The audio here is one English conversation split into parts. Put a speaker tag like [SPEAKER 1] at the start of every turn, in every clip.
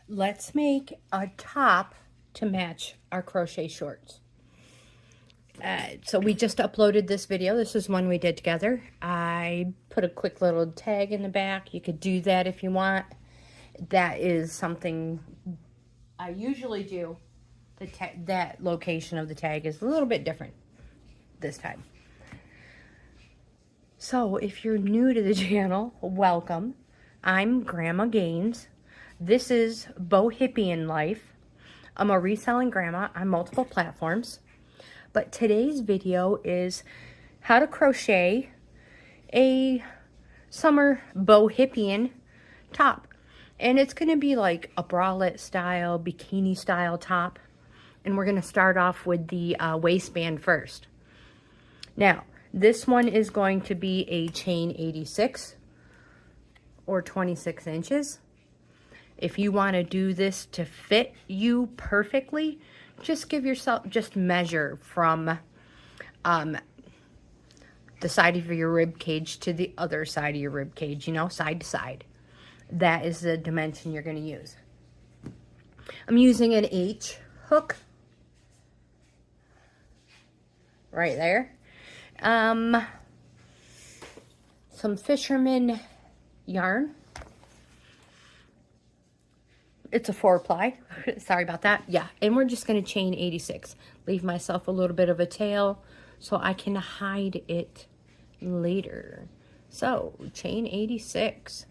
[SPEAKER 1] let's make a top to match our crochet shorts. So we just uploaded this video. This is one we did together. I put a quick little tag in the back. You could do that if you want. That is something I usually do. That location of the tag is a little bit different this time. So if you're new to the channel, welcome. I'm Grandma GAINZ. This is Bohippianlife. I'm a reselling grandma on multiple platforms. But today's video is how to crochet a summer Bohippian top. And it's going to be like a bralette style, bikini style top. And we're going to start off with the waistband first. Now, this one is going to be a chain 86 or 26 inches. If you want to do this to fit you perfectly, just give yourself, just measure from the side of your rib cage to the other side of your rib cage, you know, side to side. That is the dimension you're going to use. I'm using an H hook right there. Some fisherman yarn. It's a 4-ply. Sorry about that. Yeah, and we're just going to chain 86. Leave myself a little bit of a tail so I can hide it later. So, chain 86.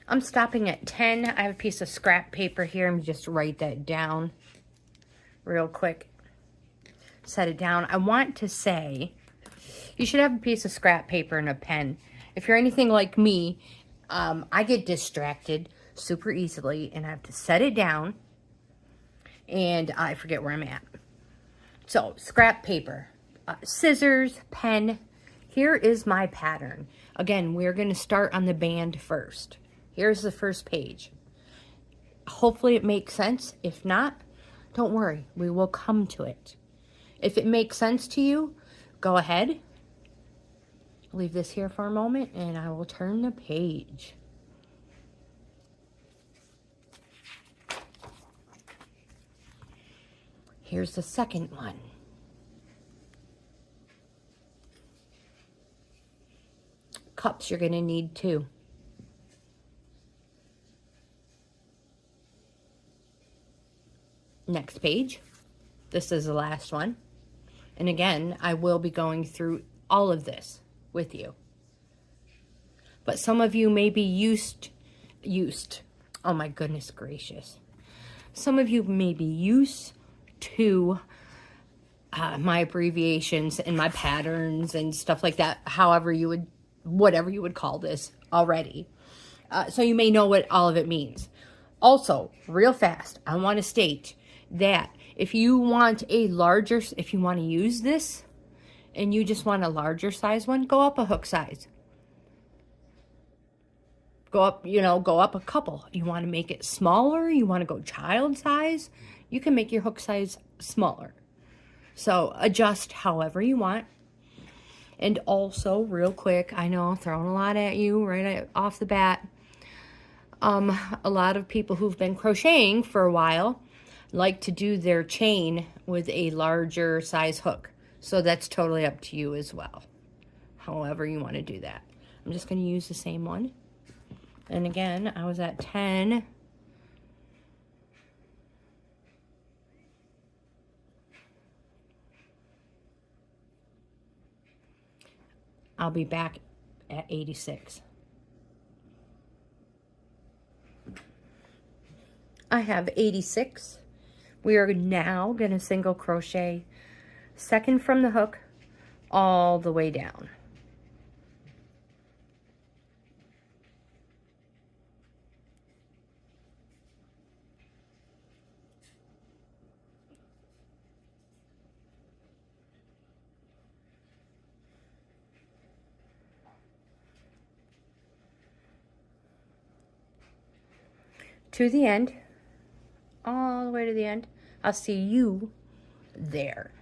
[SPEAKER 1] I'm stopping at 10. I have a piece of scrap paper here. I'm just write that down real quick. Set it down. I want to say you should have a piece of scrap paper and a pen. If you're anything like me, I get distracted super easily and I have to set it down and I forget where I'm at. So, scrap paper, scissors, pen. Here is my pattern. Again, we're going to start on the band first. Here's the first page. Hopefully it makes sense. If not, don't worry. We will come to it. If it makes sense to you, go ahead. Leave this here for a moment and I will turn the page. Here's the second one. Cups you're going to need too. Next page. This is the last one. And again, I will be going through all of this with you. But some of you may be used. Oh my goodness gracious. Some of you may be used to my abbreviations and my patterns and stuff like that. However you would, whatever you would call this already. So you may know what all of it means. Also, real fast, I want to state that if you want a larger, if you want to use this and you just want a larger size one, go up a hook size. Go up, you know, go up a couple. You want to make it smaller, you want to go child size, you can make your hook size smaller. So adjust however you want. And also, real quick, I know I'm throwing a lot at you right off the bat. A lot of people who've been crocheting for a while like to do their chain with a larger size hook. So that's totally up to you as well. However you want to do that. I'm just going to use the same one. And again, I was at 10. I'll be back at 86. I have 86. We are now going to single crochet second from the hook all the way down. to the end, all the way to the end. I'll see you there.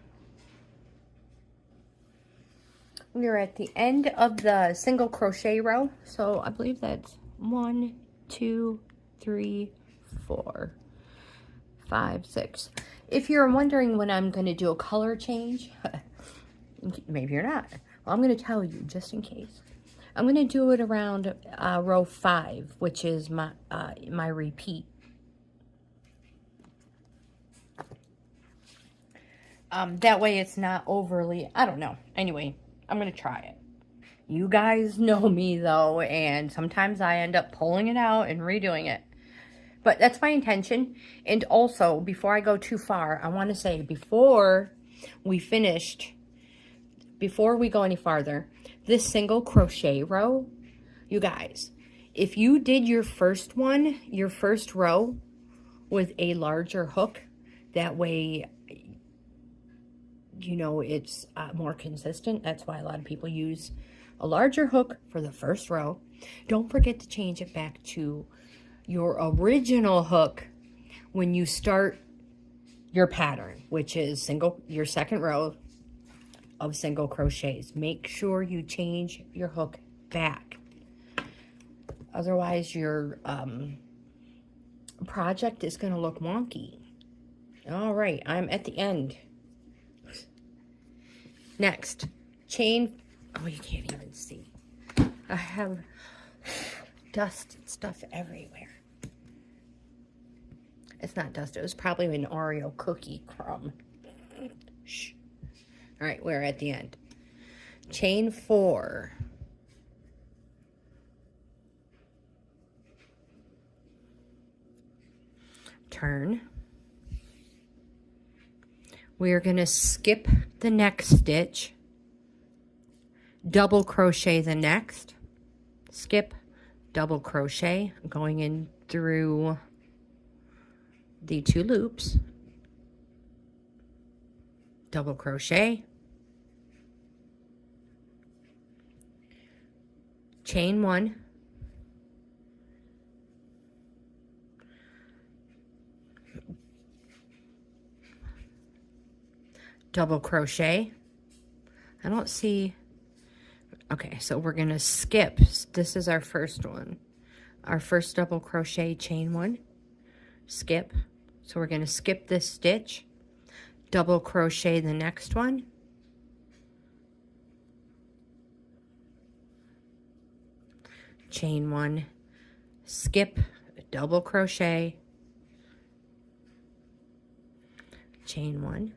[SPEAKER 1] We are at the end of the single crochet row. So I believe that's 1, 2, 3, 4, 5, 6. If you're wondering when I'm going to do a color change, maybe you're not. Well, I'm going to tell you just in case. I'm going to do it around row 5, which is my repeat. That way it's not overly, I don't know. Anyway, I'm going to try it. You guys know me though, and sometimes I end up pulling it out and redoing it. But that's my intention. And also, before I go too far, I want to say before we go any farther, this single crochet row, you guys, if you did your first row with a larger hook, that way, you know, it's more consistent. That's why a lot of people use a larger hook for the first row. Don't forget to change it back to your original hook when you start your pattern, which is your second row of single crochets. Make sure you change your hook back. Otherwise, your project is going to look wonky. All right, I'm at the end. Next, chain. Oh, you can't even see. I have dust and stuff everywhere. It's not dust. It was probably an Oreo cookie crumb. Shh. All right, we're at the end. Chain 4. Turn. We are going to skip the next stitch, double crochet the next, skip, double crochet, going in through the 2 loops, double crochet, chain 1, double crochet. I don't see. Okay, so we're going to skip. This is our first one. Our first double crochet, chain 1, skip. So we're going to skip this stitch, double crochet the next one, chain 1, skip, double crochet, chain 1.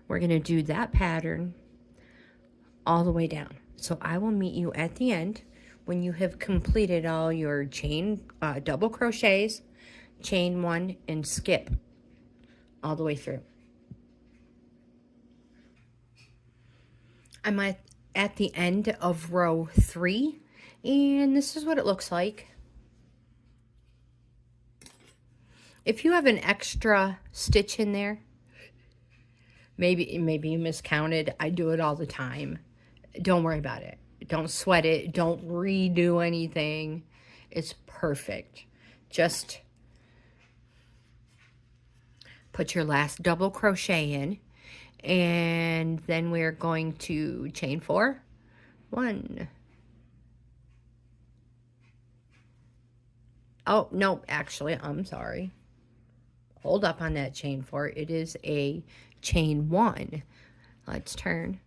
[SPEAKER 1] We're going to do that pattern all the way down. So I will meet you at the end when you have completed all your double crochets, chain 1, and skip all the way through. I'm at the end of row 3, and this is what it looks like. If you have an extra stitch in there, maybe you miscounted. I do it all the time. Don't worry about it. Don't sweat it. Don't redo anything. It's perfect. Just put your last double crochet in, and then we're going to chain 4. 1. Oh, no, actually, I'm sorry. Hold up on that chain 4. It is a chain 1. Let's turn.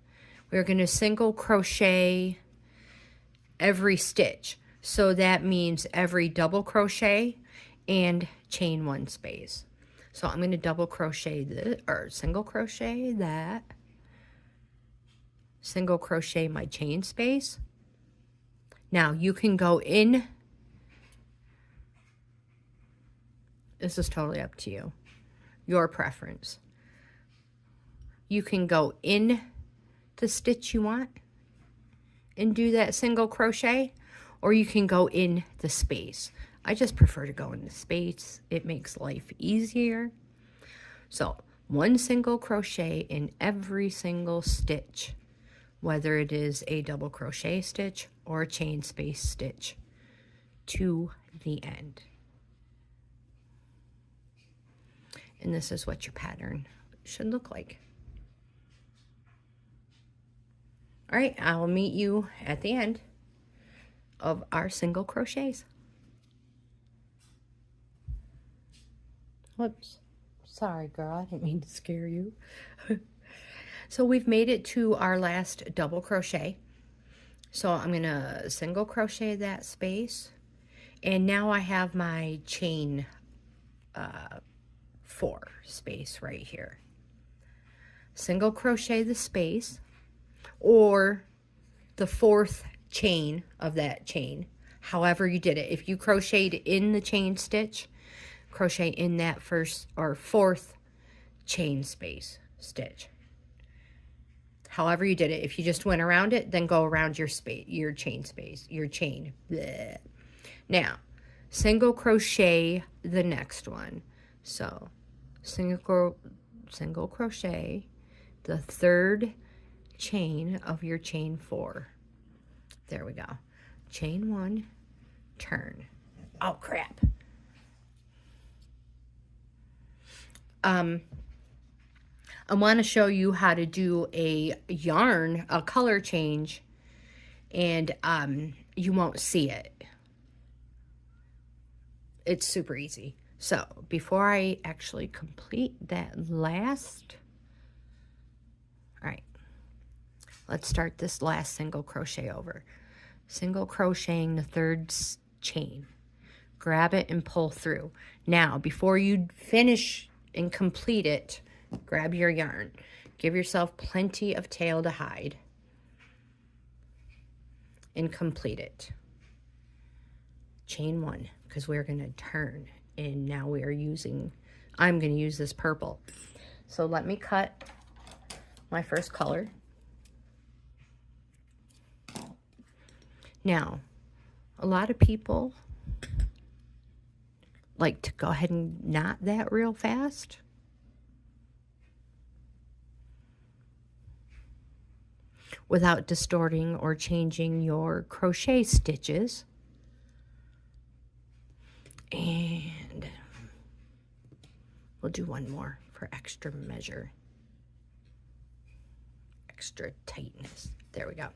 [SPEAKER 1] We're going to single crochet every stitch. So that means every double crochet and chain 1 space. So I'm going to double crochet this, or single crochet that, single crochet my chain space. Now you can go in. This is totally up to you, your preference. You can go in the stitch you want and do that single crochet, or you can go in the space. I just prefer to go in the space. It makes life easier. So 1 single crochet in every single stitch, whether it is a double crochet stitch or a chain space stitch, to the end. And this is what your pattern should look like. All right, I'll meet you at the end of our single crochets. Whoops. Sorry, girl. I didn't mean to scare you. So we've made it to our last double crochet. So I'm going to single crochet that space. And now I have my chain 4 space right here. Single crochet the space, or the 4th chain of that chain, however you did it. If you crocheted in the chain stitch, crochet in that 1st or 4th chain space stitch. However you did it. If you just went around it, then go around your space, your chain space, your chain. Bleh. Now, single crochet the next one. So, single crochet the 3rd chain of your chain 4. There we go. Chain 1, turn. Oh, crap. I want to show you how to do a yarn, a color change, and you won't see it. It's super easy. So before I actually complete that last, all right, let's start this last single crochet over. Single crocheting the 3rd chain. Grab it and pull through. Now, before you finish and complete it, grab your yarn. Give yourself plenty of tail to hide. And complete it. Chain 1, because we're going to turn. And now we are using, I'm going to use this purple. So let me cut my first color. Now, a lot of people like to go ahead and knot that real fast. Without distorting or changing your crochet stitches. And we'll do one more for extra measure. Extra tightness. There we go.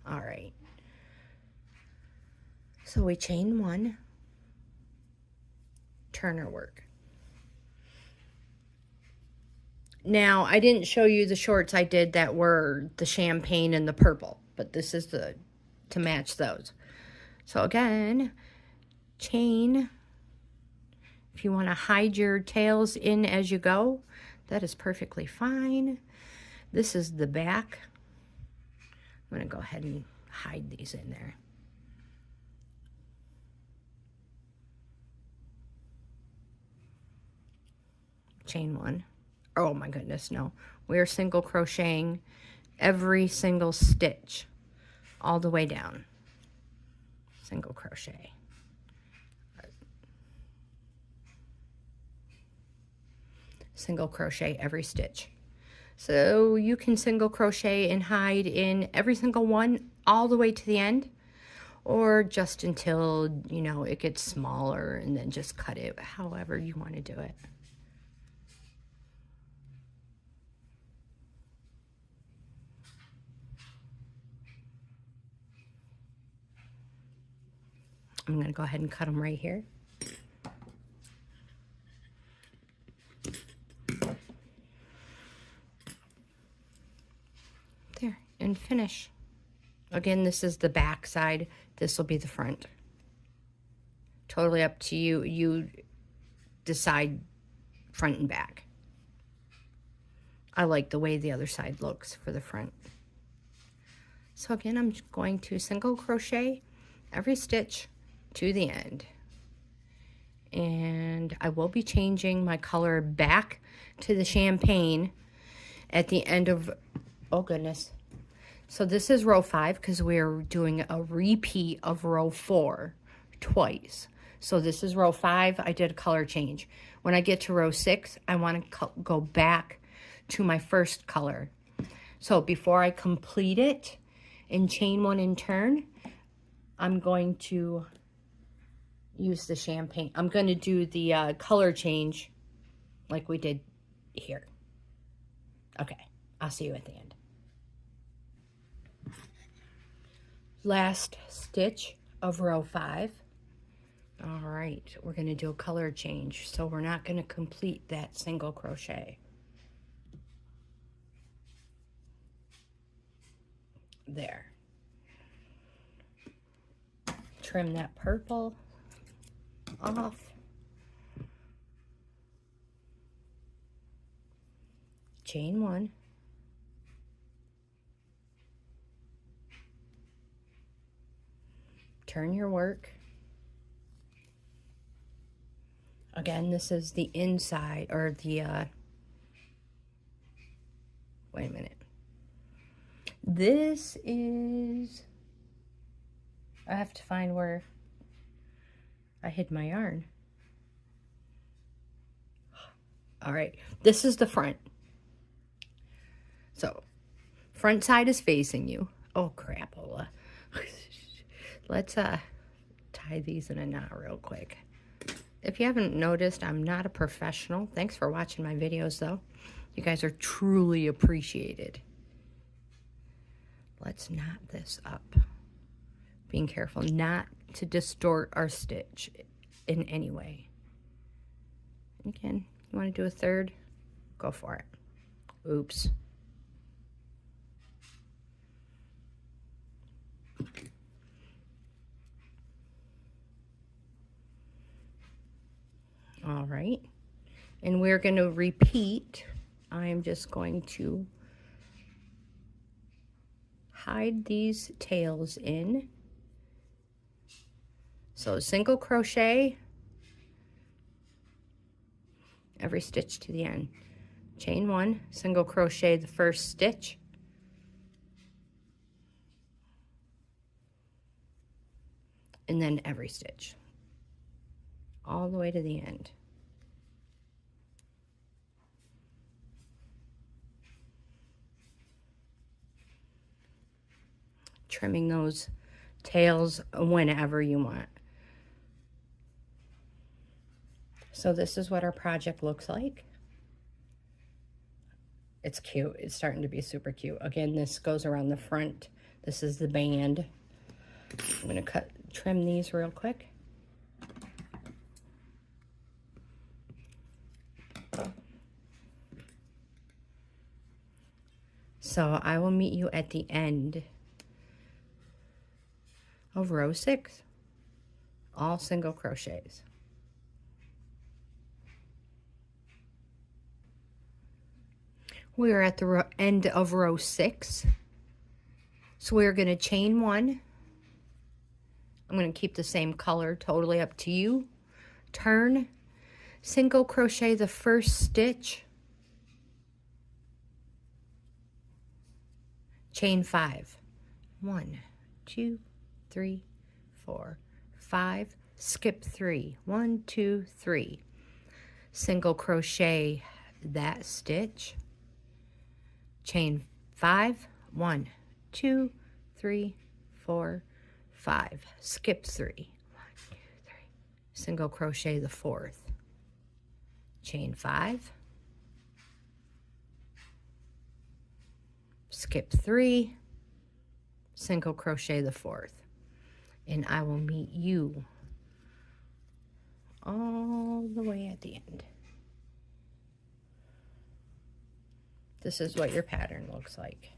[SPEAKER 1] All right. So we chain 1, turn our work. Now, I didn't show you the shorts I did that were the champagne and the purple, but this is to match those. So again, chain. If you want to hide your tails in as you go, that is perfectly fine. This is the back. I'm going to go ahead and hide these in there. Chain 1. Oh my goodness, no. We're single crocheting every single stitch all the way down. Single crochet. Single crochet every stitch. So you can single crochet and hide in every single one all the way to the end, or just until, you know, it gets smaller and then just cut it however you want to do it. I'm going to go ahead and cut them right here. There, and finish. Again, this is the back side. This will be the front. Totally up to you. You decide front and back. I like the way the other side looks for the front. So again, I'm going to single crochet every stitch to the end. And I will be changing my color back to the champagne at the end of, oh goodness. So this is row 5 because we're doing a repeat of row 4 twice. So this is row 5. I did a color change. When I get to row 6, I want to go back to my first color. So before I complete it and chain 1 and turn, I'm going to use the champagne. I'm going to do the color change like we did here. Okay, I'll see you at the end. Last stitch of row 5. All right, we're going to do a color change, so we're not going to complete that single crochet. There. Trim that purple off. Chain 1. Turn your work. Again, this is the inside, or the, wait a minute. This is, I have to find where I hid my yarn. All right, this is the front. So, front side is facing you. Oh, crapola. Let's tie these in a knot real quick. If you haven't noticed, I'm not a professional. Thanks for watching my videos, though. You guys are truly appreciated. Let's knot this up. Being careful not to distort our stitch in any way. Again, you want to do a third? Go for it. Oops. All right, and we're going to repeat. I'm just going to hide these tails in. So single crochet every stitch to the end. Chain 1, single crochet the first stitch. And then every stitch. All the way to the end. Trimming those tails whenever you want. So this is what our project looks like. It's cute. It's starting to be super cute. Again, this goes around the front. This is the band. I'm going to trim these real quick. So I will meet you at the end of row 6, all single crochets. We are at the end of row 6. So we're going to chain 1. I'm going to keep the same color, totally up to you. Turn, single crochet the first stitch. Chain 5. 1, 2, 3, 4, 5. Skip 3. 1, 2, 3. Single crochet that stitch. Chain 5. 1, 2, 3, 4, 5. Skip 3. 1, 2, 3. Single crochet the fourth. Chain 5. Skip 3, single crochet the fourth, and I will meet you all the way at the end. This is what your pattern looks like.